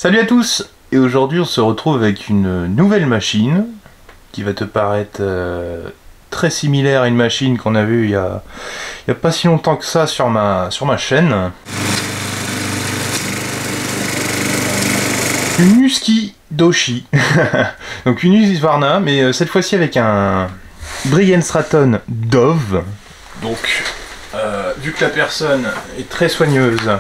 Salut à tous. Et aujourd'hui on se retrouve avec une nouvelle machine qui va te paraître très similaire à une machine qu'on a vue il y a pas si longtemps que ça sur ma chaîne. Une Husky Doshi. Donc une Husqvarna, mais cette fois-ci avec un Briggs & Stratton Dove. Donc vu que la personne est très soigneuse,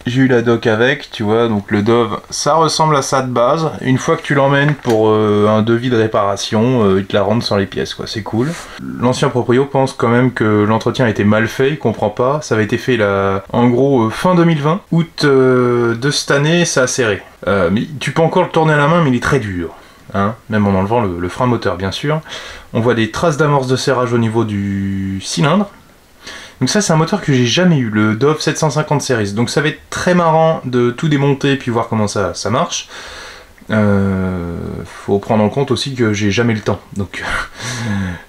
j'ai eu la doc avec, tu vois, donc le Dove, ça ressemble à ça de base. Une fois que tu l'emmènes pour un devis de réparation, ils te la rendent sans les pièces, quoi, c'est cool. L'ancien proprio pense quand même que l'entretien a été mal fait, il comprend pas. Ça avait été fait là, en gros, fin 2020. Août de cette année, ça a serré. Mais tu peux encore le tourner à la main, mais il est très dur. Hein, même en enlevant le frein moteur, bien sûr. On voit des traces d'amorce de serrage au niveau du cylindre. Donc ça c'est un moteur que j'ai jamais eu, le Dove 750 Series. Donc ça va être très marrant de tout démonter et puis voir comment ça marche. Faut prendre en compte aussi que j'ai jamais le temps. Donc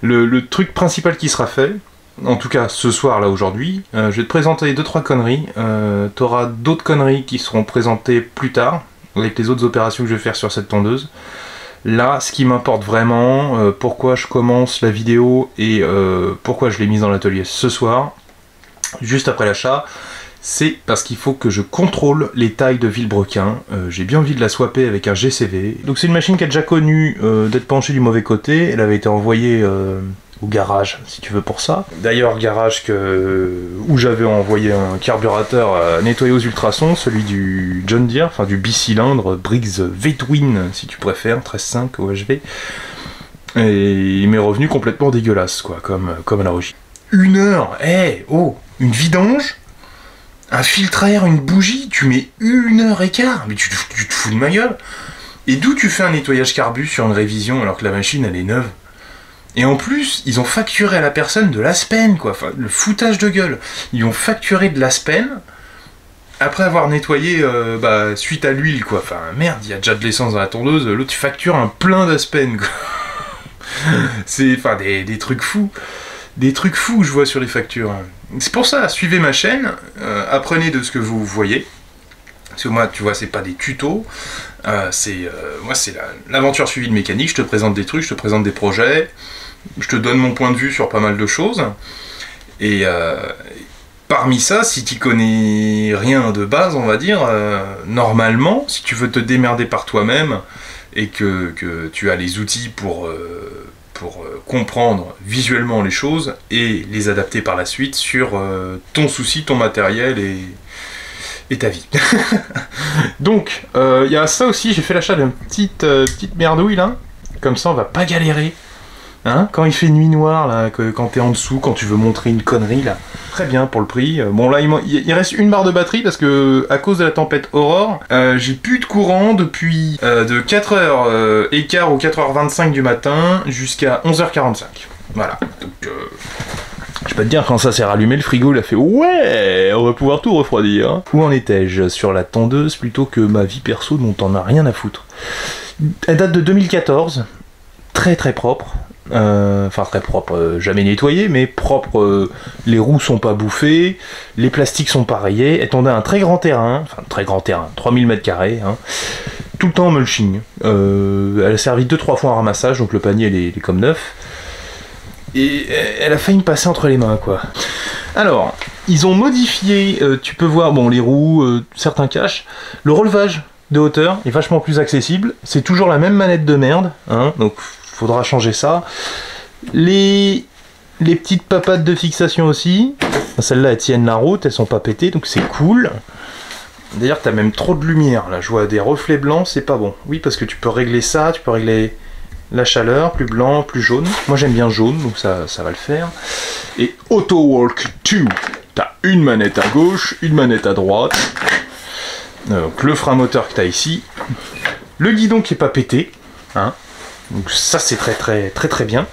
le truc principal qui sera fait, en tout cas ce soir là aujourd'hui, je vais te présenter 2-3 conneries. T'auras d'autres conneries qui seront présentées plus tard, avec les autres opérations que je vais faire sur cette tondeuse. Là, ce qui m'importe vraiment, pourquoi je commence la vidéo et pourquoi je l'ai mise dans l'atelier ce soir, juste après l'achat, c'est parce qu'il faut que je contrôle les tailles de Vilebrequin. J'ai bien envie de la swapper avec un GCV. Donc c'est une machine qui a déjà connu d'être penchée du mauvais côté. Elle avait été envoyée au garage, si tu veux, pour ça. D'ailleurs, garage où j'avais envoyé un carburateur à nettoyer aux ultrasons, celui du John Deere, enfin du bicylindre, Briggs V-Twin, si tu préfères, 13.5 OHV. Et il m'est revenu complètement dégueulasse, quoi, comme à l'origine. 1 heure, une vidange, un filtre à air, une bougie, tu mets 1h15, mais tu te fous de ma gueule. Et d'où tu fais un nettoyage carbu sur une révision alors que la machine elle est neuve? Et en plus, ils ont facturé à la personne de l'aspen, quoi. Enfin, le foutage de gueule. Ils ont facturé de l'aspen après avoir nettoyé suite à l'huile, quoi. Enfin, merde, il y a déjà de l'essence dans la tondeuse. L'autre, tu factures un plein d'aspen, quoi. C'est, enfin, des trucs fous. Des trucs fous, je vois sur les factures. C'est pour ça, suivez ma chaîne, apprenez de ce que vous voyez. Parce que moi, tu vois, c'est pas des tutos. Moi, c'est l'aventure suivie de mécanique. Je te présente des trucs, je te présente des projets. Je te donne mon point de vue sur pas mal de choses. Et parmi ça, si tu connais rien de base, on va dire, normalement, si tu veux te démerder par toi-même et que tu as les outils pour comprendre visuellement les choses et les adapter par la suite sur ton souci, ton matériel et ta vie. Donc, il y a ça aussi, j'ai fait l'achat d'une petite merdouille là. Comme ça, on va pas galérer. Hein, quand il fait nuit noire, là, quand t'es en dessous, quand tu veux montrer une connerie, là, très bien pour le prix. Bon, là, il reste une barre de batterie parce que, à cause de la tempête Aurore, j'ai plus de courant depuis de 4h écart ou 4h25 du matin jusqu'à 11h45. Voilà. Donc, je peux te dire, quand ça s'est rallumé, le frigo, il a fait « Ouais, on va pouvoir tout refroidir. » Où en étais-je? Sur la tondeuse plutôt que ma vie perso dont t'en as rien à foutre. Elle date de 2014, très très propre. Enfin très propre, jamais nettoyé, mais propre, les roues sont pas bouffées, les plastiques sont pas rayés, elle tombait à un très grand terrain, 3000 m², hein, tout le temps en mulching. Elle a servi 2-3 fois en ramassage, donc le panier il est comme neuf, et elle a failli me passer entre les mains, quoi. Alors, ils ont modifié, tu peux voir, bon, les roues, certains caches, le relevage de hauteur est vachement plus accessible, c'est toujours la même manette de merde, hein, donc faudra changer ça. Les petites papates de fixation aussi. Celles-là, elles tiennent la route, elles sont pas pétées, donc c'est cool. D'ailleurs, t'as même trop de lumière. Là, je vois des reflets blancs, c'est pas bon. Oui, parce que tu peux régler ça, tu peux régler la chaleur, plus blanc, plus jaune. Moi, j'aime bien jaune, donc ça va le faire. Et Auto Walk 2. T'as une manette à gauche, une manette à droite. Donc, le frein moteur que t'as ici. Le guidon qui est pas pété, hein. Donc ça c'est très bien.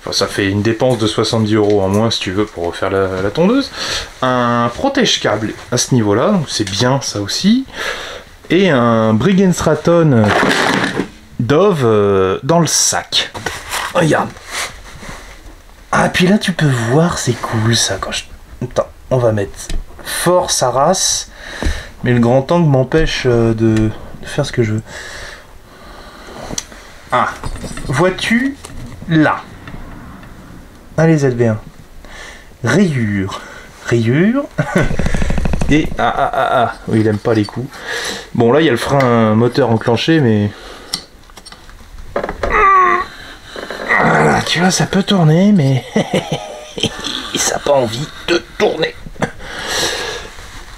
Enfin, ça fait une dépense de 70 € en moins si tu veux pour refaire la tondeuse. Un protège-câble à ce niveau-là, donc c'est bien ça aussi. Et un Briggs & Stratton Dove dans le sac. Regarde. Ah puis là tu peux voir, c'est cool ça. Attends, on va mettre fort sa race. Mais le grand angle m'empêche de faire ce que je veux. Ah, vois-tu là? Allez ZV1. Rayure. Rayure. Et oui, il aime pas les coups. Bon là il y a le frein moteur enclenché mais... Voilà, tu vois ça peut tourner mais... ça n'a pas envie de tourner.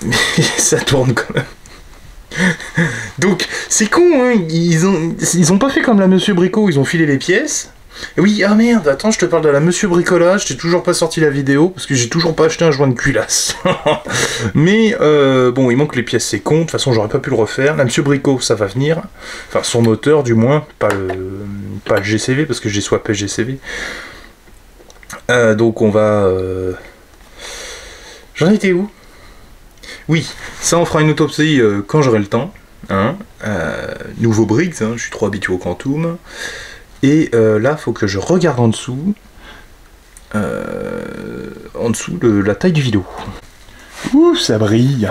Mais ça tourne quand même. Donc c'est con hein, ils ont pas fait comme la Monsieur Bricot, ils ont filé les pièces. Oui, ah merde, attends, je te parle de la Monsieur Bricolage, j'ai toujours pas sorti la vidéo, parce que j'ai toujours pas acheté un joint de culasse. Mais, bon, il manque les pièces, c'est con, de toute façon j'aurais pas pu le refaire. La Monsieur Bricot, ça va venir, enfin son moteur du moins, pas le GCV, parce que j'ai swappé GCV. Donc on va... J'en étais où? Oui, ça on fera une autopsie quand j'aurai le temps. Hein. Nouveau Briggs, hein, je suis trop habitué au Quantum. Et là, faut que je regarde en dessous la taille du vidéo. Ouh, ça brille.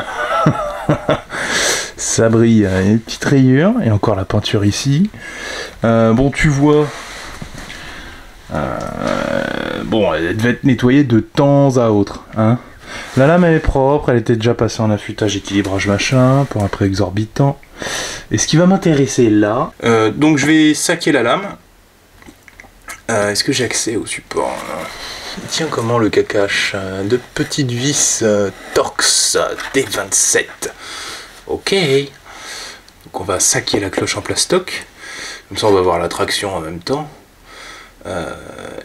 Ça brille, il y a une petite rayure, et encore la peinture ici. Bon, tu vois... bon, elle devait être nettoyée de temps à autre. Hein. La lame, elle est propre, elle était déjà passée en affûtage, équilibrage, machin, pour un prix exorbitant. Et ce qui va m'intéresser là... donc je vais saquer la lame. Est-ce que j'ai accès au support? Tiens, comment le cacache? De petites vis Torx D27. Ok. Donc on va saquer la cloche en plastoc. Comme ça on va voir la traction en même temps.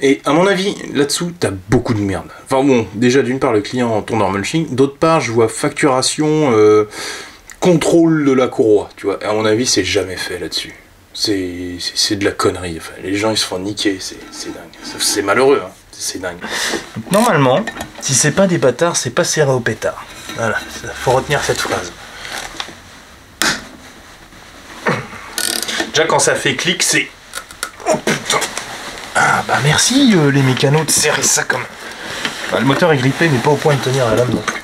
Et à mon avis, là-dessous, t'as beaucoup de merde. Enfin bon, déjà d'une part le client tourne en mulching. D'autre part, je vois facturation, contrôle de la courroie. Tu vois, et à mon avis, c'est jamais fait là-dessus. C'est de la connerie, enfin, les gens ils se font niquer, c'est dingue, c'est malheureux, hein. C'est dingue. Donc, normalement, si c'est pas des bâtards, c'est pas serré au pétard. Voilà, faut retenir cette phrase. Déjà quand ça fait clic, c'est... Oh putain. Ah bah merci les mécanos de serrer ça comme... Bah, le moteur est grippé mais pas au point de tenir la lame non plus.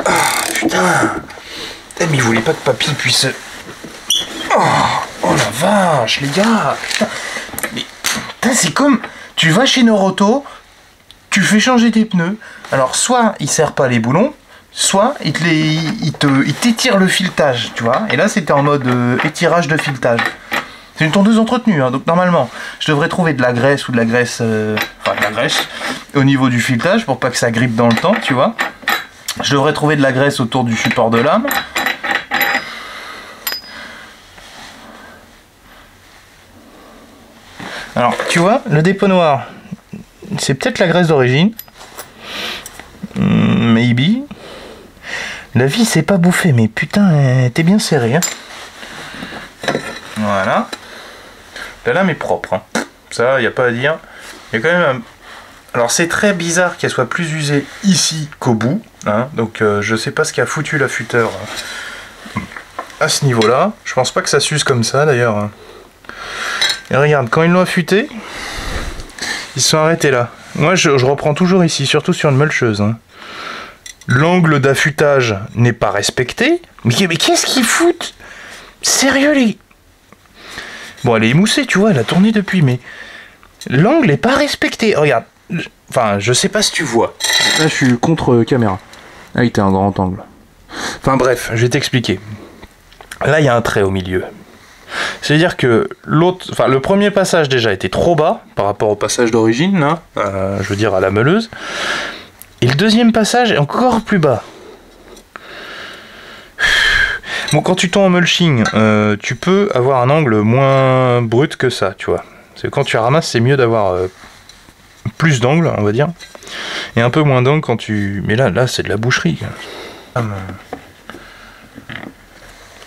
Ah, putain. Mais il voulait pas que papy puisse... Oh la vache, les gars. Mais putain, c'est comme... Tu vas chez Noroto, tu fais changer tes pneus. Alors, soit il serre pas les boulons, soit il t'étire le filetage, tu vois. Et là, c'était en mode étirage de filetage. C'est une tondeuse entretenue, hein, donc normalement, je devrais trouver de la graisse ou de la graisse... Enfin, de la graisse au niveau du filetage pour pas que ça grippe dans le temps, tu vois. Je devrais trouver de la graisse autour du support de lame. Alors, tu vois, le dépotoir, c'est peut-être la graisse d'origine. Maybe. La vis c'est pas bouffé, mais putain, elle était bien serrée. Hein. Voilà. La lame est propre. Hein. Ça, y a pas à dire. Il y a quand même un... Alors, c'est très bizarre qu'elle soit plus usée ici qu'au bout. Hein. Donc, je sais pas ce qu'a foutu l'affûteur à ce niveau-là. Je pense pas que ça s'use comme ça, d'ailleurs. Hein. Et regarde, quand ils l'ont affûté, ils se sont arrêtés là. Moi, je reprends toujours ici, surtout sur une mulcheuse. Hein. L'angle d'affûtage n'est pas respecté. Mais qu'est-ce qu'ils foutent? Sérieux, les... Bon, elle est émoussée, tu vois, elle a tourné depuis, mais... L'angle n'est pas respecté. Regarde. Enfin, je sais pas si tu vois. Là, je suis contre caméra. Ah, il était un grand angle. Enfin, bref, je vais t'expliquer. Là, il y a un trait au milieu. C'est-à-dire que l'autre, enfin le premier passage déjà était trop bas par rapport au passage d'origine, hein, je veux dire à la meuleuse, et le deuxième passage est encore plus bas. Bon, quand tu tombes en mulching, tu peux avoir un angle moins brut que ça, tu vois. C'est quand tu ramasses, c'est mieux d'avoir plus d'angle, on va dire, et un peu moins d'angle quand tu. Mais là, c'est de la boucherie.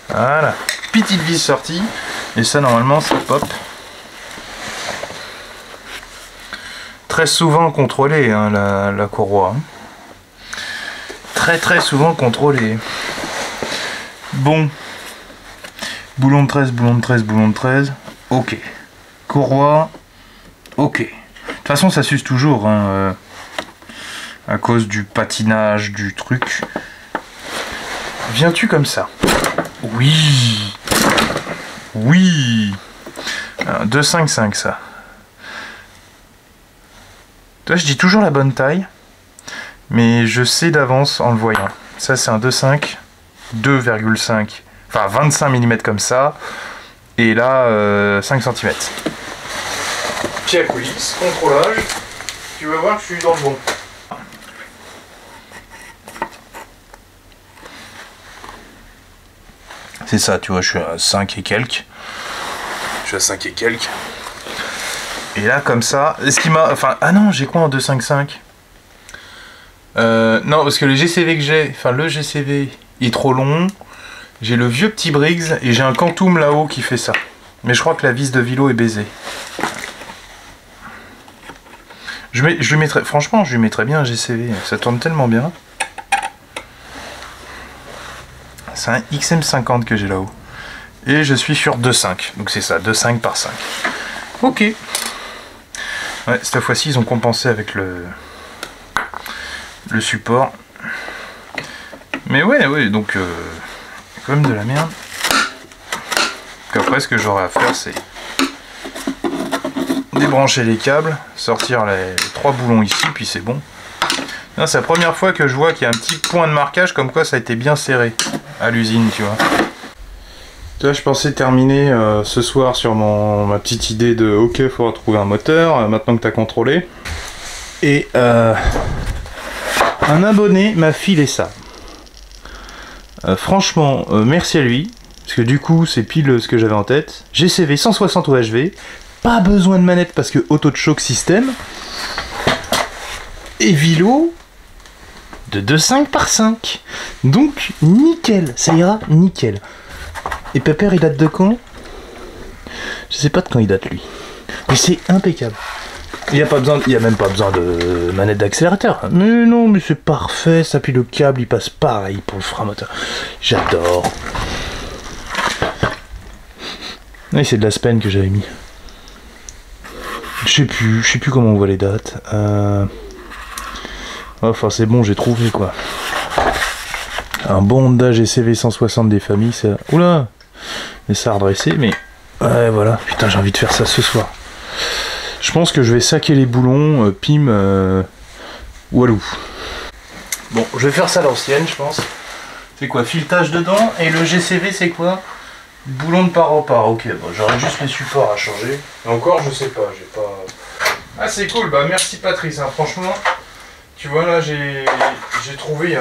Voilà. Petite vis sortie, et ça normalement ça pop. Très souvent contrôlé hein, la courroie. Très souvent contrôlé. Bon. Boulon de 13, boulon de 13, boulon de 13. Ok. Courroie. Ok. De toute façon ça s'use toujours. Hein, à cause du patinage, du truc. Viens-tu comme ça? Oui. Oui. 2,55 ça. Toi, je dis toujours la bonne taille, mais je sais d'avance en le voyant. Ça, c'est un 2,5, 2,5, enfin 25 mm comme ça, et là, 5 cm. Pied à coulisses, contrôlage, tu vas voir que je suis dans le bon. C'est ça, tu vois, je suis à 5 et quelques. Je suis à 5 et quelques. Et là, comme ça, est-ce qu'il m'a... Enfin, ah non, j'ai quoi en 2,55 ? Non, parce que le GCV que j'ai, enfin le GCV, il est trop long. J'ai le vieux petit Briggs et j'ai un Quantum là-haut qui fait ça. Mais je crois que la vis de Vilo est baisée. Je lui mettrais, franchement, je lui mettrais bien un GCV. Ça tourne tellement bien. C'est un XM50 que j'ai là-haut. Et je suis sur 2,5. Donc c'est ça, 2,5 par 5. Ok. Ouais, cette fois-ci, ils ont compensé avec le support. Mais ouais, donc quand même de la merde. Donc après, ce que j'aurai à faire, c'est débrancher les câbles, sortir les 3 boulons ici, puis c'est bon. C'est la première fois que je vois qu'il y a un petit point de marquage comme quoi ça a été bien serré à l'usine, tu vois. Là, je pensais terminer ce soir sur ma petite idée de ok, il faudra trouver un moteur, maintenant que tu as contrôlé. Et un abonné m'a filé ça. Franchement, merci à lui, parce que du coup, c'est pile ce que j'avais en tête. GCV 160 OHV, pas besoin de manette parce que auto de choc système. Et Vilo de 2,5 par 5. Donc, nickel, ça ira nickel. Et Pepper, il date de quand? Je sais pas de quand il date lui. Mais c'est impeccable. Il n'y a même pas besoin de manette d'accélérateur. Mais non, mais c'est parfait. Ça, puis le câble, il passe pareil pour le frein moteur. J'adore. Oui, c'est de la Spen que j'avais mis. Je sais plus comment on voit les dates. Enfin, c'est bon, j'ai trouvé quoi. Un bon Honda GCV 160 des familles, ça... Oula! Mais ça a redressé, mais... Ouais, voilà. Putain, j'ai envie de faire ça ce soir. Je pense que je vais saquer les boulons, pim, walou. Bon, je vais faire ça à l'ancienne, je pense. C'est quoi? Filetage dedans, et le GCV, c'est quoi? Boulon de part en part. Ok, bon, j'aurais juste les supports à changer. Et encore, je sais pas, j'ai pas... Ah, c'est cool, bah merci Patrice, hein. Franchement, tu vois, là, j'ai trouvé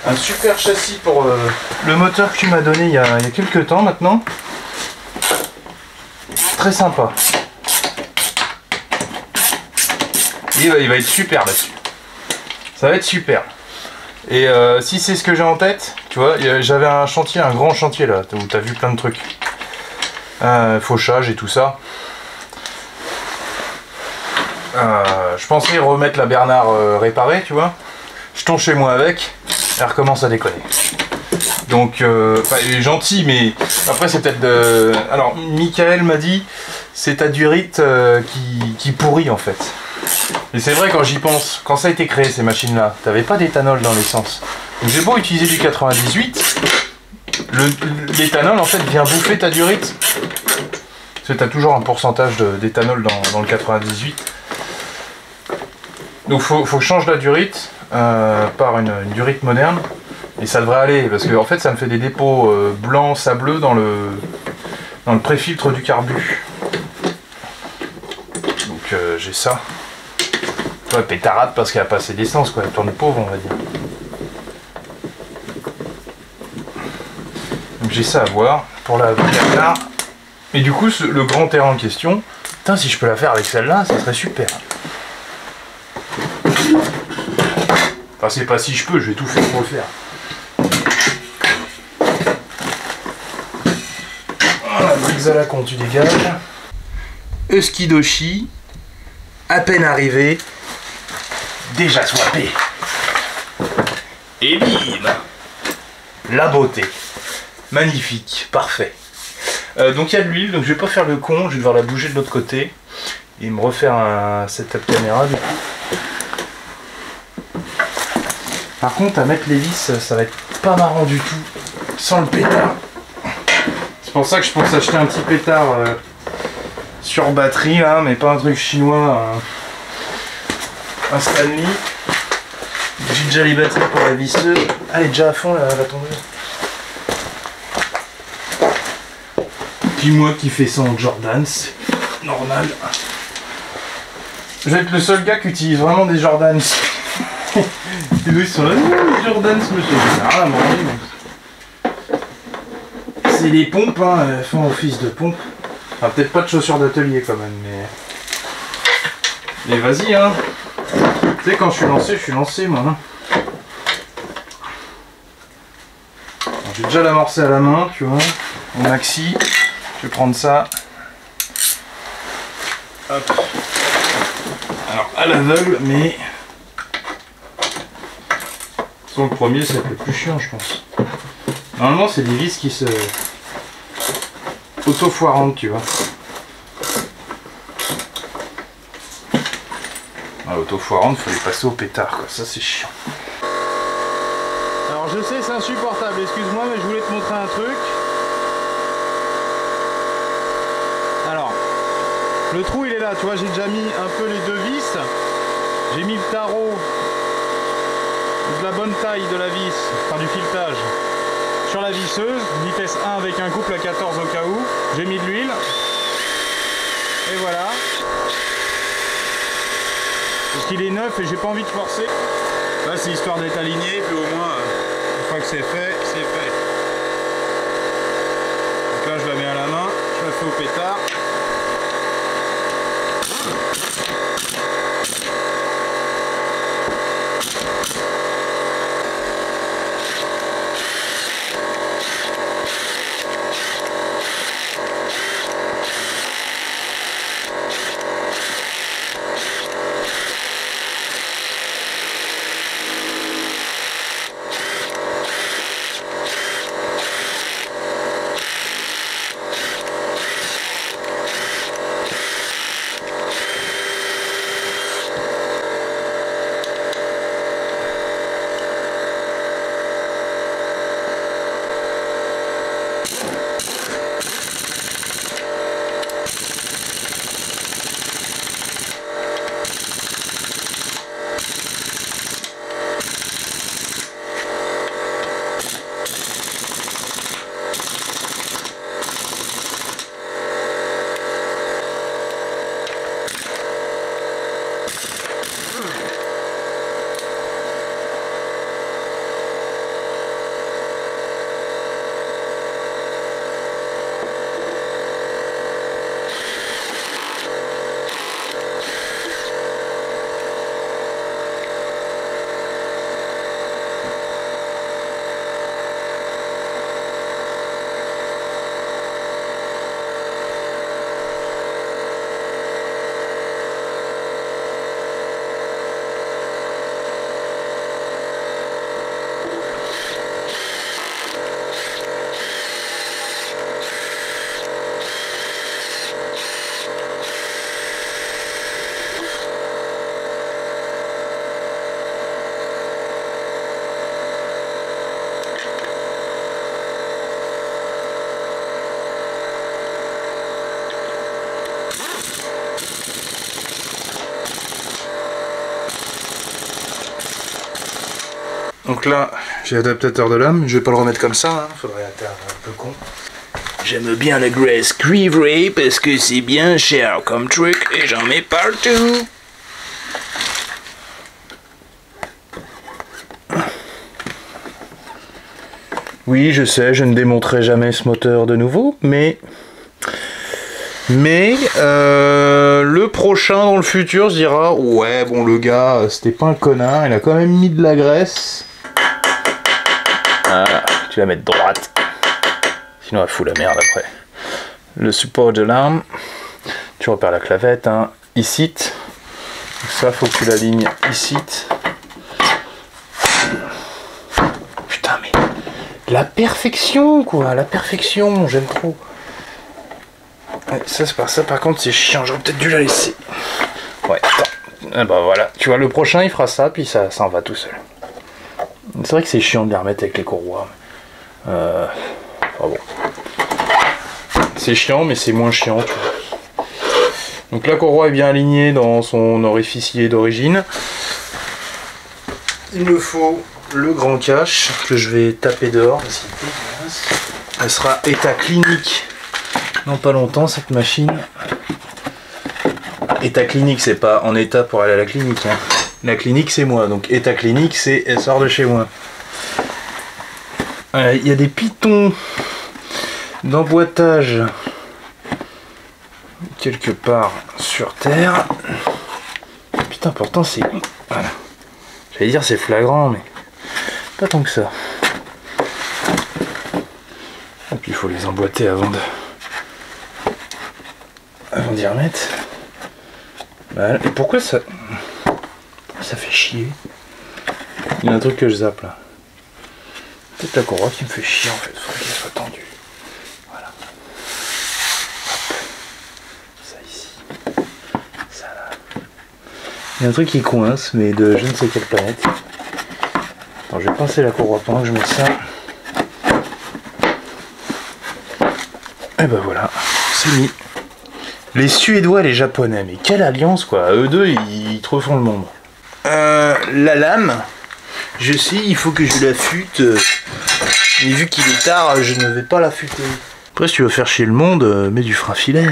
un super châssis pour le moteur que tu m'as donné il y a quelques temps maintenant. Très sympa. Il va être super là-dessus. Ça va être super. Et si c'est ce que j'ai en tête, tu vois, j'avais un grand chantier là, où t'as vu plein de trucs. Fauchage et tout ça. Je pensais remettre la Bernard réparée, tu vois. Je tombe chez moi avec, elle recommence à déconner. Donc, il est gentil, mais après c'est peut-être de... Alors, Michael m'a dit, c'est ta durite qui pourrit en fait. Et c'est vrai quand j'y pense, quand ça a été créé ces machines-là, t'avais pas d'éthanol dans l'essence. Donc j'ai beau utiliser du 98, l'éthanol en fait vient bouffer ta durite. Parce que t'as toujours un pourcentage d'éthanol dans le 98. Donc faut que je change la durite par une durite moderne. Et ça devrait aller, parce que en fait ça me fait des dépôts blancs, sableux dans le pré-filtre du carbu. Donc j'ai ça. Ouais, pétarade parce qu'elle a pas assez d'essence, quoi. Elle tourne pauvre, on va dire. Donc j'ai ça à voir pour la Bernard. Et du coup, le grand terrain en question, putain, si je peux la faire avec celle-là, ça serait super. Enfin, c'est pas si je peux, je vais tout faire pour le faire. Voilà, Briggs à la con, tu dégages. Euskidoshi, à peine arrivé. Déjà swappé. Et bim! La beauté. Magnifique, parfait. Donc il y a de l'huile, donc je vais pas faire le con, je vais devoir la bouger de l'autre côté. Et me refaire un setup caméra du coup. Par contre, à mettre les vis, ça va être pas marrant du tout sans le pétard. C'est pour ça que je pense acheter un petit pétard sur batterie là, mais pas un truc chinois, un Stanley. J'ai déjà les batteries pour la visseuse. Elle est déjà à fond la tondeuse. Puis moi qui fais ça en Jordan, c'est normal. Je vais être le seul gars qui utilise vraiment des Jordans. Les deux ils sont là, les Jordans, monsieur. J'ai rien à manger, mais... C'est des pompes, hein, elles font office de pompe. Enfin, peut-être pas de chaussures d'atelier quand même, mais... Mais vas-y, hein. Tu sais, quand je suis lancé, moi. Hein. J'ai déjà l'amorcé à la main, tu vois. Au maxi. Je vais prendre ça. Hop. Alors, à l'aveugle, mais... Sur le premier, ça peut être plus chiant, je pense. Normalement, c'est des vis qui se... auto-foirantes, tu vois. Auto-foirante, il faut les passer au pétard, quoi. Ça, c'est chiant. Alors, je sais, c'est insupportable. Excuse-moi, mais je voulais te montrer un truc. Alors, le trou, il est là. Tu vois, j'ai déjà mis un peu les deux vis. J'ai mis le tarot de la bonne taille de la vis, enfin du filetage, sur la visseuse. Vitesse 1 avec un couple à 14 au cas où. J'ai mis de l'huile. Et voilà. Parce qu'il est neuf et j'ai pas envie de forcer. Là c'est histoire d'être aligné, puis au moins une fois que c'est fait, c'est fait. Donc là je la mets à la main, je la fais au pétard. Donc là, j'ai l'adaptateur de lame, je vais pas le remettre comme ça, hein. Faudrait être un peu con. J'aime bien la graisse cuivrée parce que c'est bien cher comme truc et j'en mets partout. Oui, je sais, je ne démonterai jamais ce moteur de nouveau, mais le prochain dans le futur se dira ouais, bon, le gars, c'était pas un connard, il a quand même mis de la graisse. Voilà, tu vas mettre droite. Sinon elle fout la merde après. Le support de l'arme, tu repères la clavette, hein, ici. Ça, faut que tu l'alignes ici. Putain, mais la perfection, quoi, la perfection, j'aime trop. Ouais, ça, c'est pas ça, par contre, c'est chiant, j'aurais peut-être dû la laisser. Ouais, attends. Ah bah voilà, tu vois, le prochain, il fera ça, puis ça en va tout seul. C'est vrai que c'est chiant de les remettre avec les courroies. Ah bon. C'est chiant, mais c'est moins chiant, tu vois. Donc la courroie est bien alignée dans son orificier d'origine. Il me faut le grand cache que je vais taper dehors. Elle sera état clinique dans pas longtemps, cette machine. État clinique, c'est pas en état pour aller à la clinique. Hein. La clinique, c'est moi. Donc état clinique, c'est elle sort de chez moi. Il y a des pitons d'emboîtage quelque part sur terre. Putain, pourtant c'est... Voilà. J'allais dire c'est flagrant, mais pas tant que ça. Et puis il faut les emboîter avant d'y remettre. Voilà. Et pourquoi ça fait chier? Il y a un truc que je zappe là. Peut-être la courroie qui me fait chier en fait, il faudrait qu'elle soit tendue. Voilà. Hop. Ça ici. Ça là. Il y a un truc qui coince, mais de je ne sais quelle planète. Alors je vais pincer la courroie pendant que je mets ça. Et ben voilà, c'est mis. Les Suédois et les Japonais, mais quelle alliance quoi. Eux deux, ils te refont le monde. La lame, je sais, il faut que je l'affûte. Mais vu qu'il est tard, je ne vais pas l'affûter. Après, si tu veux faire chier le monde, mets du frein filet.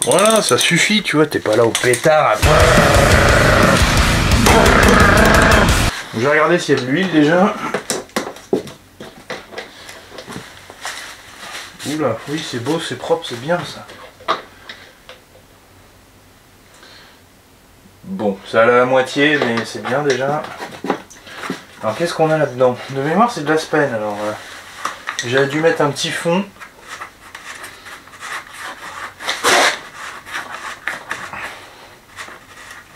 Voilà, ça suffit, tu vois, t'es pas là au pétard. Je vais regarder s'il y a de l'huile déjà. Oula, oui, c'est beau, c'est propre, c'est bien ça. Bon, ça a la moitié, mais c'est bien déjà. Alors qu'est-ce qu'on a là-dedans? De mémoire, c'est de la spène, alors j'avais dû mettre un petit fond.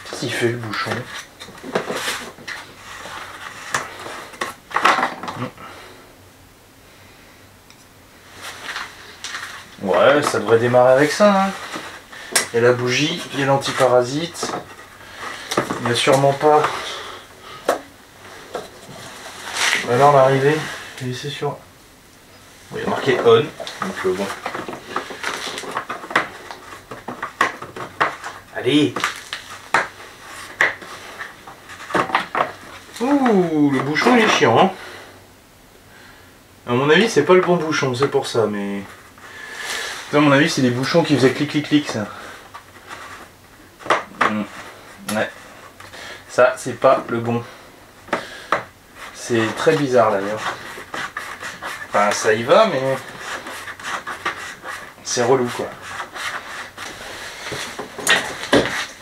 Qu'est-ce qu'il fait le bouchon? Ouais, ça devrait démarrer avec ça. Hein. Il y a la bougie, il y a l'antiparasite. Il n'y a sûrement pas. Là on est arrivé, et c'est sûr. Bon, il y a marqué on, donc bon. Allez. Ouh, le bouchon il est chiant. Hein. À mon avis, c'est pas le bon bouchon, c'est pour ça, mais. À mon avis, c'est des bouchons qui faisaient clic clic clic ça. Ouais. Ça, c'est pas le bon. C'est très bizarre d'ailleurs. Enfin, ça y va, mais c'est relou quoi.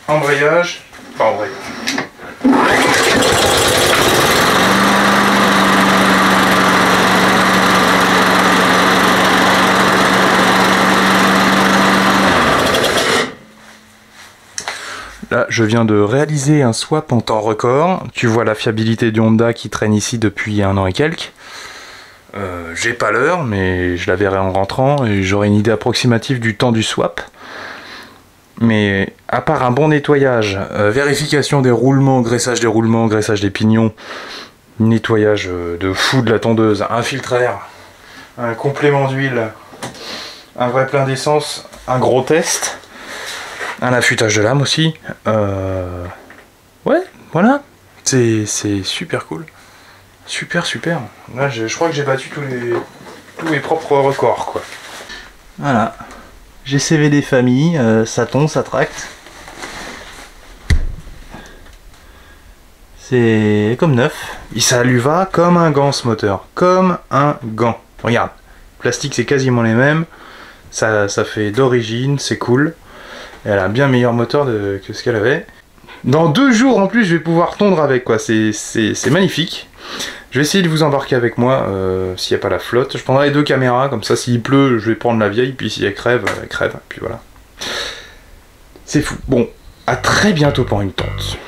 Embrayage. Pas embrayage. Là, je viens de réaliser un swap en temps record. Tu vois la fiabilité du Honda qui traîne ici depuis 1 an et quelques. J'ai pas l'heure, mais je la verrai en rentrant et j'aurai une idée approximative du temps du swap. Mais à part un bon nettoyage, vérification des roulements, graissage des pignons, nettoyage de fou de la tondeuse, un filtre à air, un complément d'huile, un vrai plein d'essence, un gros test. Un affûtage de lame aussi. Ouais, voilà. C'est super cool. Super. Là, je crois que j'ai battu tous mes propres records, quoi. Voilà. GCV des familles, ça tombe, ça tracte. C'est comme neuf. Et ça lui va comme un gant, ce moteur. Comme un gant. Regarde. Plastique, c'est quasiment les mêmes. Ça fait d'origine, c'est cool. Et elle a un bien meilleur moteur que ce qu'elle avait. Dans 2 jours en plus, je vais pouvoir tondre avec quoi. C'est magnifique. Je vais essayer de vous embarquer avec moi s'il n'y a pas la flotte. Je prendrai les 2 caméras, comme ça s'il pleut, je vais prendre la vieille, puis si elle crève, elle crève. Puis voilà. C'est fou. Bon, à très bientôt pour une tente.